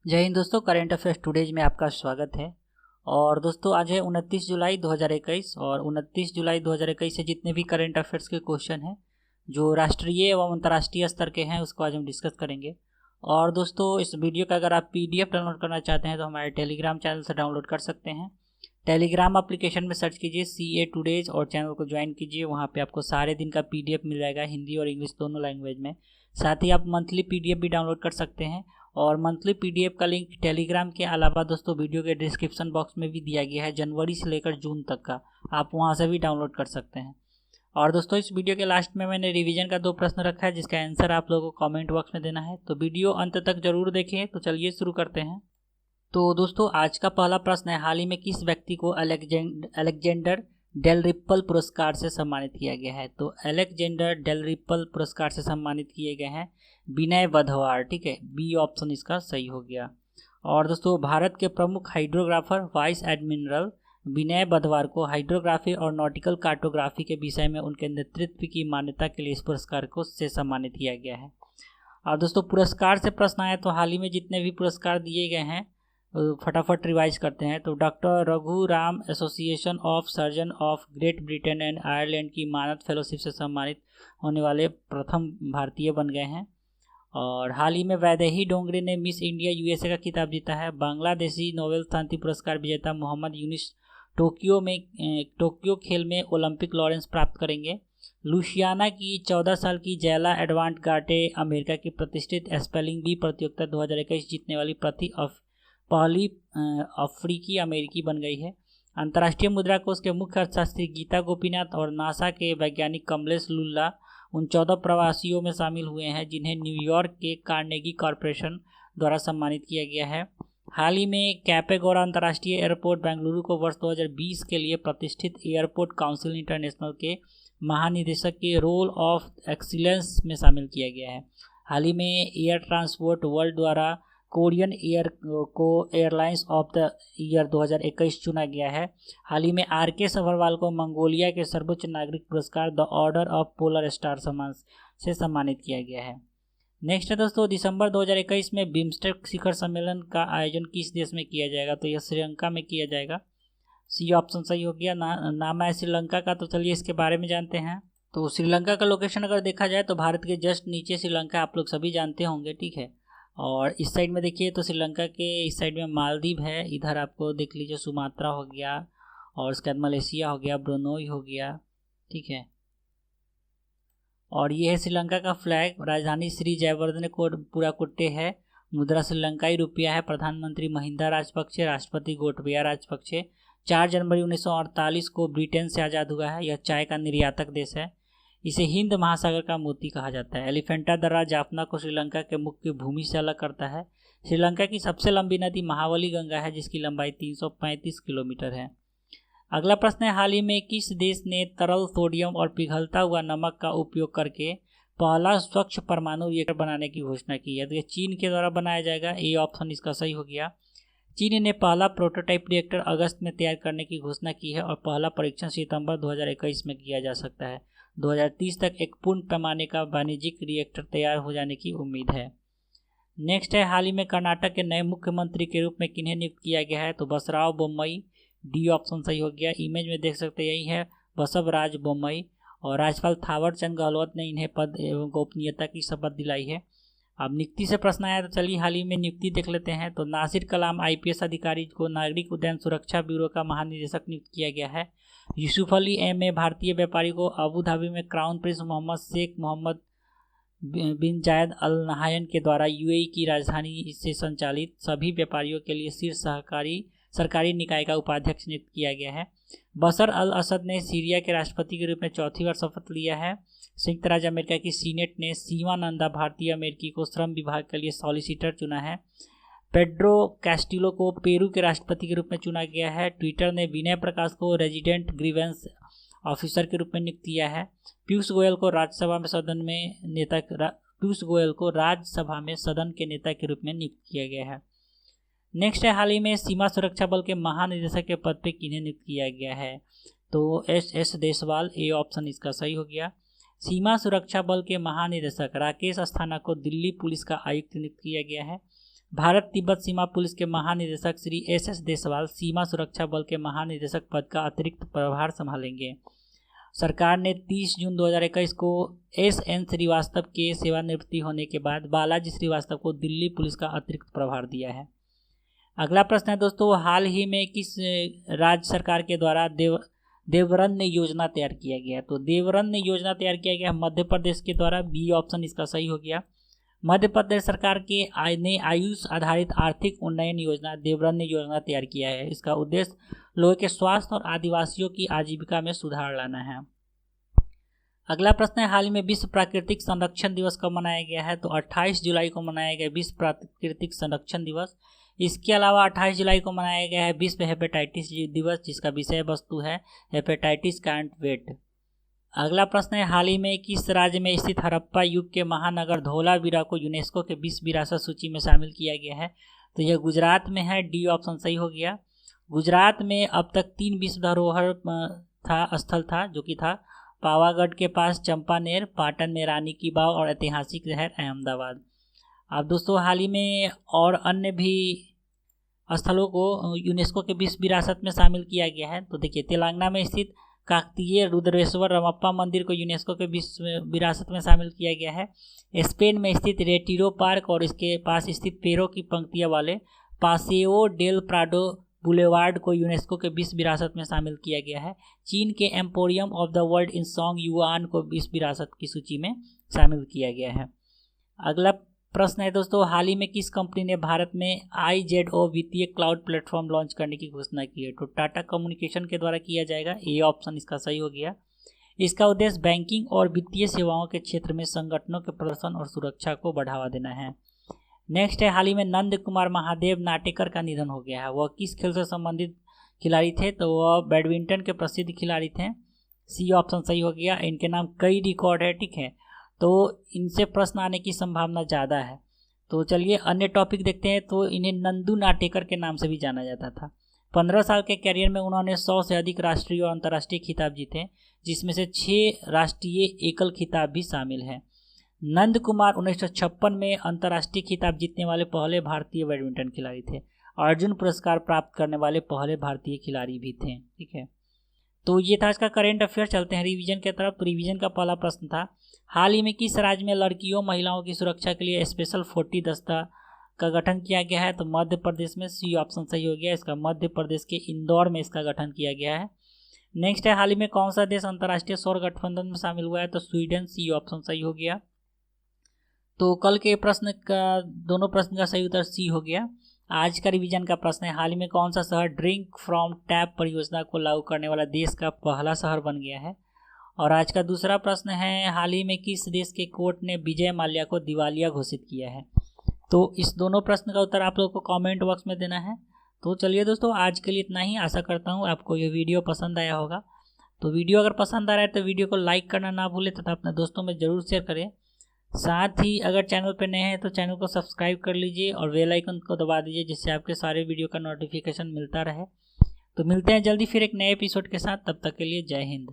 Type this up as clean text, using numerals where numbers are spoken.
जय हिंद दोस्तों, current affairs today's में आपका स्वागत है। और दोस्तों आज है 29 जुलाई 2021 और 29 जुलाई 2021 से जितने भी करेंट अफेयर्स के क्वेश्चन हैं जो राष्ट्रीय एवं अंतर्राष्ट्रीय स्तर के हैं उसको आज हम डिस्कस करेंगे। और दोस्तों इस वीडियो का अगर आप PDF डाउनलोड करना चाहते हैं तो हमारे टेलीग्राम चैनल से डाउनलोड कर सकते हैं। टेलीग्राम एप्लीकेशन में सर्च कीजिए CA टुडेज और चैनल को ज्वाइन कीजिए। वहाँ पे आपको सारे दिन का PDF मिल जाएगा, हिंदी और इंग्लिश दोनों लैंग्वेज में। साथ ही आप मंथली PDF भी डाउनलोड कर सकते हैं और मंथली PDF का लिंक टेलीग्राम के अलावा दोस्तों वीडियो के डिस्क्रिप्शन बॉक्स में भी दिया गया है। जनवरी से लेकर जून तक का आप वहां से भी डाउनलोड कर सकते हैं। और दोस्तों इस वीडियो के लास्ट में मैंने रिवीजन का 2 प्रश्न रखा है जिसका आंसर आप लोगों को कमेंट बॉक्स में देना है, तो वीडियो अंत तक जरूर देखें। तो चलिए शुरू करते हैं। तो दोस्तों आज का पहला प्रश्न है, हाल ही में किस व्यक्ति को अलेक्जेंडर डेल रिप्पल पुरस्कार से सम्मानित किया गया है? तो अलेक्जेंडर डेल रिप्पल पुरस्कार से सम्मानित किए गए हैं विनय वधवार। ठीक है, बी ऑप्शन इसका सही हो गया। और दोस्तों भारत के प्रमुख हाइड्रोग्राफर वाइस एडमिरल विनय वधवार को हाइड्रोग्राफी और नॉटिकल कार्टोग्राफी के विषय में उनके नेतृत्व की मान्यता के लिए इस पुरस्कार को से सम्मानित किया गया है। और दोस्तों पुरस्कार से प्रश्न आया तो हाल ही में जितने भी पुरस्कार दिए गए हैं फटाफट रिवाइज करते हैं। तो doctor Raghu Ram association of surgeon of great Britain and Ireland की मानद फेलोशिप से सम्मानित होने वाले प्रथम भारतीय बन गए हैं। और हाल ही में वैदेही डोंगरे ने मिस इंडिया USA का खिताब जीता है। बांग्लादेशी नोबेल शांति पुरस्कार विजेता मोहम्मद यूनिस टोक्यो खेल में ओलंपिक लॉरेंस प्राप्त करेंगे। लुसियाना की 14 साल की जैला एडवांट गाटे अमेरिका की प्रतिष्ठित स्पेलिंग बी प्रतियोगिता 2021 जीतने वाली पहली अफ्रीकी अमेरिकी बन गई है। अंतर्राष्ट्रीय मुद्रा कोष के मुख्य अर्थशास्त्री गीता गोपीनाथ और नासा के वैज्ञानिक कमलेश लुल्ला उन 14 प्रवासियों में शामिल हुए हैं जिन्हें न्यूयॉर्क के कार्नेगी कॉरपोरेशन द्वारा सम्मानित किया गया है। हाल ही में कैपेगौड़ा अंतर्राष्ट्रीय एयरपोर्ट बेंगलुरु को वर्ष 2020 के लिए प्रतिष्ठित एयरपोर्ट काउंसिल इंटरनेशनल के महानिदेशक के रोल ऑफ एक्सीलेंस में शामिल किया गया है। हाल ही में एयर ट्रांसपोर्ट वर्ल्ड द्वारा Korean airlines of the year 2021 चुना गया है। हाल ही में RK सभरवाल को मंगोलिया के सर्वोच्च नागरिक पुरस्कार the order of polar star सम्मान से सम्मानित किया गया है। नेक्स्ट है दोस्तों, दिसंबर 2021 में बिम्स्टेक शिखर सम्मेलन का आयोजन किस देश में किया जाएगा? तो यह श्रीलंका में किया जाएगा। सी ऑप्शन सही हो गया। नाम है श्रीलंका का। तो चलिए इसके बारे में जानते हैं। तो श्रीलंका का लोकेशन अगर देखा जाए तो भारत के जस्ट नीचे श्रीलंका आप लोग सभी जानते होंगे। ठीक है, और इस साइड में देखिए तो श्रीलंका के इस साइड में मालदीव है, इधर आपको देख लीजिए सुमात्रा हो गया और उसके बाद मलेशिया हो गया, ब्रुनोई हो गया। ठीक है, और ये है श्रीलंका का फ्लैग। राजधानी श्री जयवर्धनेपुरा कुट्टे है। मुद्रा श्रीलंकाई रुपया है। प्रधानमंत्री महिंदा राजपक्षे, राष्ट्रपति गोटबाया राजपक्षे। 4 जनवरी 1948 को ब्रिटेन से आज़ाद हुआ है। यह चाय का निर्यातक देश है। इसे हिंद महासागर का मोती कहा जाता है। एलिफेंटा दर्रा जाफना को श्रीलंका के मुख्य भूमि से अलग करता है। श्रीलंका की सबसे लंबी नदी महावली गंगा है जिसकी लंबाई 335 किलोमीटर है। अगला प्रश्न है, हाल ही में किस देश ने तरल सोडियम और पिघलता हुआ नमक का उपयोग करके पहला स्वच्छ परमाणु रिएक्टर बनाने की घोषणा की है? तो ये चीन के द्वारा बनाया जाएगा। ए ऑप्शन इसका सही हो गया। चीन ने पहला प्रोटोटाइप रिएक्टर अगस्त में तैयार करने की घोषणा की है और पहला परीक्षण सितंबर 2021 में किया जा सकता है। 2030 तक एक पूर्ण पैमाने का वाणिज्यिक रिएक्टर तैयार हो जाने की उम्मीद है। नेक्स्ट है, हाल ही में कर्नाटक के नए मुख्यमंत्री के रूप में किन्हें नियुक्त किया गया है? तो बसवराज बोम्मई। डी ऑप्शन सही हो गया। इमेज में देख सकते यही है बसवराज बोम्मई। और राज्यपाल थावर चंद गहलोत ने इन्हें पद एवं गोपनीयता की शपथ दिलाई है। अब नियुक्ति से प्रश्न आया तो चलिए हाल ही में नियुक्ति देख लेते हैं। तो नासिर कलाम IPS अधिकारी को नागरिक उड्डयन सुरक्षा ब्यूरो का महानिदेशक नियुक्त किया गया है। यूसुफ अली MA भारतीय व्यापारी को अबू धाबी में क्राउन प्रिंस मोहम्मद शेख मोहम्मद बिन जायद अल नहायन के द्वारा UAE की राजधानी से संचालित सभी व्यापारियों के लिए शीर्ष सरकारी निकाय का उपाध्यक्ष नियुक्त किया गया है। बशर अल असद ने सीरिया के राष्ट्रपति के रूप में चौथी बार शपथ लिया है। संयुक्त राज्य अमेरिका की सीनेट ने सीमा नंदा भारतीय अमेरिकी को श्रम विभाग के लिए सॉलिसिटर चुना है। पेड्रो कैस्टिलो को पेरू के राष्ट्रपति के रूप में चुना गया है। ट्विटर ने विनय प्रकाश को रेजिडेंट ग्रीवेंस ऑफिसर के रूप में नियुक्त किया है। पीयूष गोयल को राज्यसभा में सदन के नेता के रूप में नियुक्त किया गया है। नेक्स्ट है, हाल ही में सीमा सुरक्षा बल के महानिदेशक के पद पे किन्हें नियुक्त किया गया है? तो SS देशवाल। ए ऑप्शन इसका सही हो गया। सीमा सुरक्षा बल के महानिदेशक राकेश अस्थाना को दिल्ली पुलिस का आयुक्त नियुक्त किया गया है। भारत तिब्बत सीमा पुलिस के महानिदेशक श्री SS देसवाल सीमा सुरक्षा बल के महानिदेशक पद का अतिरिक्त प्रभार संभालेंगे। सरकार ने 30 जून 2021 को SN श्रीवास्तव के सेवानिवृत्ति होने के बाद बालाजी श्रीवास्तव को दिल्ली पुलिस का अतिरिक्त प्रभार दिया है। अगला प्रश्न है दोस्तों, हाल ही में किस राज्य सरकार के द्वारा देवरन्य योजना तैयार किया गया? तो देवरन्य योजना तैयार किया गया मध्य प्रदेश के द्वारा। बी ऑप्शन इसका सही हो गया। मध्य प्रदेश सरकार के ने आयुष आधारित आर्थिक उन्नयन योजना देवरन्य योजना तैयार किया है। इसका उद्देश्य लोगों के स्वास्थ्य और आदिवासियों की आजीविका में सुधार लाना है। अगला प्रश्न है, हाल ही में विश्व प्राकृतिक संरक्षण दिवस कब मनाया गया है? तो 28 जुलाई को मनाया गया विश्व प्राकृतिक संरक्षण दिवस। इसके अलावा 28 जुलाई को मनाया गया है विश्व हेपेटाइटिस दिवस, जिसका विषय वस्तु है हेपेटाइटिस कांट वेट। अगला प्रश्न है, हाल ही में किस राज्य में स्थित हड़प्पा युग के महानगर धोलावीरा को यूनेस्को के विश्व विरासत सूची में शामिल किया गया है? तो यह गुजरात में है। डी ऑप्शन सही हो गया। गुजरात में अब तक 3 विश्व धरोहर स्थल था, जो कि था पावागढ़ के पास चंपानेर, पाटन में रानी की बाव और ऐतिहासिक शहर अहमदाबाद। अब दोस्तों हाल ही में और अन्य भी स्थलों को यूनेस्को के विश्व विरासत में शामिल किया गया है। तो देखिए, तेलंगाना में स्थित काकतीय रुद्रेश्वर रमप्पा मंदिर को यूनेस्को के विश्व विरासत में शामिल किया गया है। स्पेन में स्थित रेटिरो पार्क और इसके पास स्थित पेड़ों की पंक्तियां वाले पासेओ डेल प्राडो बुलेवार्ड को यूनेस्को के विश्व विरासत में शामिल किया गया है। चीन के emporium of the world in song yuan को विश्व विरासत की सूची में शामिल किया गया है। अगला प्रश्न है दोस्तों, हाल ही में किस कंपनी ने भारत में IZO वित्तीय क्लाउड प्लेटफॉर्म लॉन्च करने की घोषणा की है? तो टाटा कम्युनिकेशन के द्वारा किया जाएगा। ए ऑप्शन इसका सही हो गया। इसका उद्देश्य बैंकिंग और वित्तीय सेवाओं के क्षेत्र में संगठनों के प्रदर्शन और सुरक्षा को बढ़ावा देना है। नेक्स्ट है, हाल ही में नंद कुमार महादेव नाटेकर का निधन हो गया है। वह किस खेल से संबंधित खिलाड़ी थे? तो वह बैडमिंटन के प्रसिद्ध खिलाड़ी थे। सी ऑप्शन सही हो गया। इनके नाम कई रिकॉर्ड है, ठीक है, तो इनसे प्रश्न आने की संभावना ज़्यादा है। तो चलिए अन्य टॉपिक देखते हैं। तो इन्हें नंदू नाटेकर के नाम से भी जाना जाता था। 15 साल के कैरियर में उन्होंने 100 से अधिक राष्ट्रीय और अंतर्राष्ट्रीय खिताब जीते, जिसमें से 6 राष्ट्रीय एकल खिताब भी शामिल हैं। नंद कुमार 1956 में अंतर्राष्ट्रीय खिताब जीतने वाले पहले भारतीय बैडमिंटन खिलाड़ी थे। अर्जुन पुरस्कार प्राप्त करने वाले पहले भारतीय खिलाड़ी भी थे, ठीक है। तो ये था इसका करेंट अफेयर। चलते हैं रिवीजन की तरफ। तो रिवीजन का पहला प्रश्न था, हाल ही में किस राज्य में लड़कियों महिलाओं की सुरक्षा के लिए स्पेशल 40 दस्ता का गठन किया गया है? तो मध्य प्रदेश में। सी ऑप्शन सही हो गया। इसका मध्य प्रदेश के इंदौर में इसका गठन किया गया है। नेक्स्ट है, हाल ही में कौन सा देश अंतर्राष्ट्रीय सौर गठबंधन में शामिल हुआ है? तो स्वीडन। सी ऑप्शन सही हो गया। तो कल के प्रश्न का दोनों प्रश्न का सही उत्तर सी हो गया। आज का रिवीजन का प्रश्न है, हाल ही में कौन सा शहर ड्रिंक फ्रॉम टैप परियोजना को लागू करने वाला देश का पहला शहर बन गया है? और आज का दूसरा प्रश्न है, हाल ही में किस देश के कोर्ट ने विजय माल्या को दिवालिया घोषित किया है? तो इस दोनों प्रश्न का उत्तर आप लोगों को कमेंट बॉक्स में देना है। तो चलिए दोस्तों, आज के लिए इतना ही। आशा करता हूँ आपको ये वीडियो पसंद आया होगा। तो वीडियो अगर पसंद आ रहा है तो वीडियो को लाइक करना ना भूलें तथा अपने दोस्तों में ज़रूर शेयर करें। साथ ही अगर चैनल पर नए हैं तो चैनल को सब्सक्राइब कर लीजिए और बेल आइकन को दबा दीजिए, जिससे आपके सारे वीडियो का नोटिफिकेशन मिलता रहे। तो मिलते हैं जल्दी फिर एक नए एपिसोड के साथ। तब तक के लिए जय हिंद।